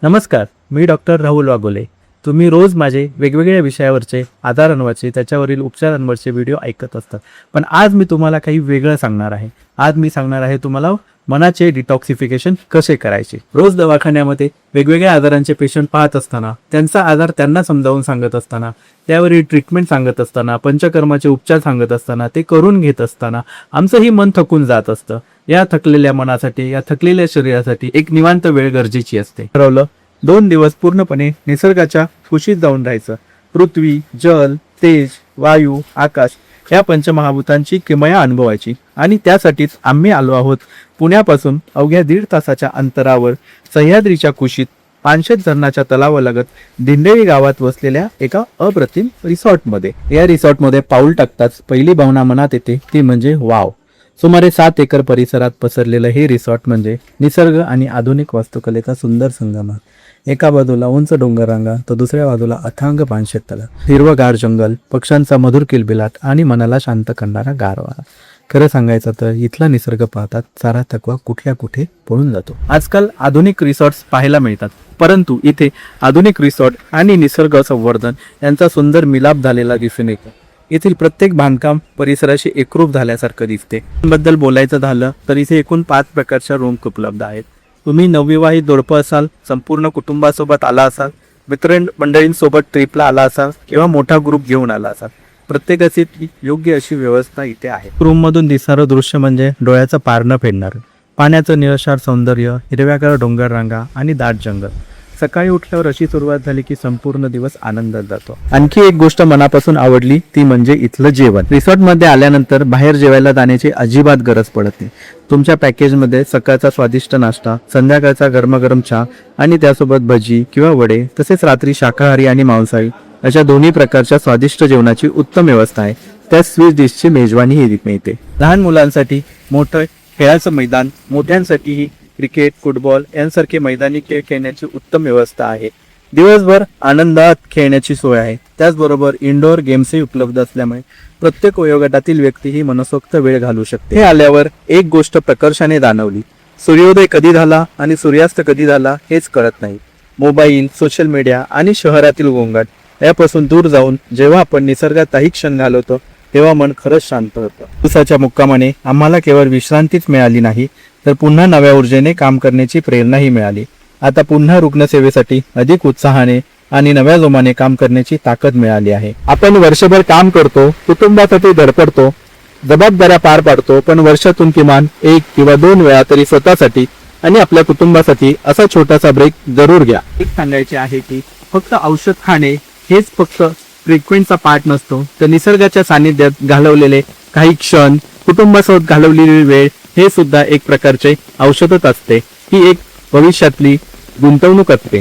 नमस्कार, मी डॉक्टर राहुल वागोले. तुम्ही रोज माझे वेगवेगळ्या विषयावरचे आजारांवरचे त्याच्यावरील उपचारांवरचे व्हिडिओ ऐकत असतात. पण आज मी तुम्हाला काही वेगळं सांगणार आहे. आज मी सांगणार आहे तुम्हाला मनाचे डिटॉक्सिफिकेशन कसे करायचे. रोज दवाखान्यामध्ये वेगवेगळ्या आजारांचे पेशंट पाहत असताना, त्यांचा आजार त्यांना समजावून सांगत असताना, त्यावरील ट्रीटमेंट सांगत असताना, पंचकर्माचे उपचार सांगत असताना, ते करून घेत असताना आमचंही मन थकून जात असतं. या थकलेल्या मनासाठी, या थकलेल्या शरीरासाठी एक निवांत वेळ गरजेची असते. ठरवलं 2 दिवस पूर्णपणे निसर्गाच्या कुशीत जाऊन राहायचं. पृथ्वी, जल, तेज, वायू, आकाश या पंचमहाभूतांची किमया अनुभवायची. आणि त्यासाठीच आम्ही आलो आहोत पुण्यापासून अवघ्या 1.5 तासाच्या अंतरावर सह्याद्रीच्या कुशीत पानशेत धरणाच्या तलावालगत दिंडेळी गावात वसलेल्या एका अप्रतिम रिसॉर्टमध्ये. या रिसॉर्टमध्ये पाऊल टाकताच पहिली भावना मनात येते ती म्हणजे वाव. सुमारे 7 एकर परिसरात पसरलेलं हे रिसॉर्ट म्हणजे निसर्ग आणि आधुनिक वास्तुकलेचा सुंदर संगम. एका बाजूला उंच डोंगररांगा तर दुसऱ्या बाजूला अथांग पानशेत तलाव, हिरवगार जंगल, पक्ष्यांचा मधुर किलबिलाट आणि मनाला शांत करणारा गारवा. खरं सांगायचं तर इथला निसर्ग पाहतात सारा थकवा कुठल्या कुठे पळून जातो. आजकाल आधुनिक रिसॉर्ट्स पाहायला मिळतात, परंतु इथे आधुनिक रिसॉर्ट आणि निसर्ग संवर्धन यांचा सुंदर मिलाप झालेला दिसून येतो. येथील प्रत्येक बांधकाम परिसराशी एकरूप झाल्यासारखं दिसते. बद्दल बोलायचं झालं तर इथे एकूण 5 प्रकारच्या रूम उपलब्ध आहेत. तुम्ही नवविवाहित जोडपं असाल, संपूर्ण कुटुंबासोबत आला असाल, मित्रमंडळींसोबत ट्रिपला आला असाल किंवा मोठा ग्रुप घेऊन आला असाल, प्रत्येकाची योग्य अशी व्यवस्था इथे आहे. रूम मधून दिसणारं दृश्य म्हणजे डोळ्याचं पारणं फेडणार. पाण्याचं निळशार सौंदर्य, हिरव्यागार डोंगर रांगा आणि दाट जंगल. सकाळी उठल्यावर अशी सुरुवात झाली की संपूर्ण दिवस आनंदात जातो. आणखी एक गोष्ट मनापासून आवडली ती म्हणजे इथलं जेवण. रिसॉर्ट मध्ये आल्यानंतर बाहेर जेवायला जाण्याची अजिबात गरज पडत नाही. तुमच्या पॅकेजमध्ये सकाळचा स्वादिष्ट नाश्ता, संध्याकाळचा गरमागरम चहा आणि त्यासोबत भजी किंवा वडे, तसेच रात्री शाकाहारी आणि मांसाहारी अशा दोन्ही प्रकारच्या स्वादिष्ट जेवणाची उत्तम व्यवस्था आहे. त्या स्वीट डिशची मेजवानीही मिळते. लहान मुलांसाठी मोठं खेळाचं मैदान, मोठ्यांसाठीही क्रिकेट, फुटबॉल यांसारखे मैदानी खेळ खेळण्याची उत्तम व्यवस्था आहे. दिवसभर आनंदात खेळण्याची सोय आहे. त्याचबरोबर इंडोर गेम्सही उपलब्ध असल्यामुळे प्रत्येक वयोगटातील व्यक्ती ही मनसोक्त वेळ घालू शकते. हे आल्यावर एक गोष्ट प्रकर्षाने जाणवली. सूर्योदय कधी झाला आणि सूर्यास्त कधी झाला हेच कळत नाही. मोबाईल, सोशल मीडिया आणि शहरातील गोंगाट यापासून दूर जाऊन जेव्हा आपण निसर्गात काही क्षण घालवतो तेव्हा मन खरंच शांत होतं. दिवसाच्या मुक्कामाने आम्हाला केवळ विश्रांतीच मिळाली नाही, तर पुन्हा नव्या ऊर्जेने काम करण्याची प्रेरणाही मिळाली. आता पुन्हा रुग्णसेवेसाठी अधिक उत्साहाने आणि नव्या जोमाने काम करण्याची ताकद मिळाली आहे. आपण वर्षभर काम करतो, कुटुंबासाठी धडपडतो, जबाबदाऱ्या पार पाडतो, पण वर्षातून किमान 1 किंवा 2 वेळा तरी स्वतःसाठी आणि आपल्या कुटुंबासाठी असा छोटासा ब्रेक जरूर घ्या. एक सांगायचे आहे की फक्त औषध खाणे हेच फक्त ट्रीटमेंटचा पार्ट नसतो, तर निसर्गाच्या सानिध्यात घालवलेले काही क्षण, कुटुंबासोबत घालवलेली वेळ हे सुद्धा एक प्रकारचे औषधच असते. ही एक भविष्यातली गुंतवणूक असते.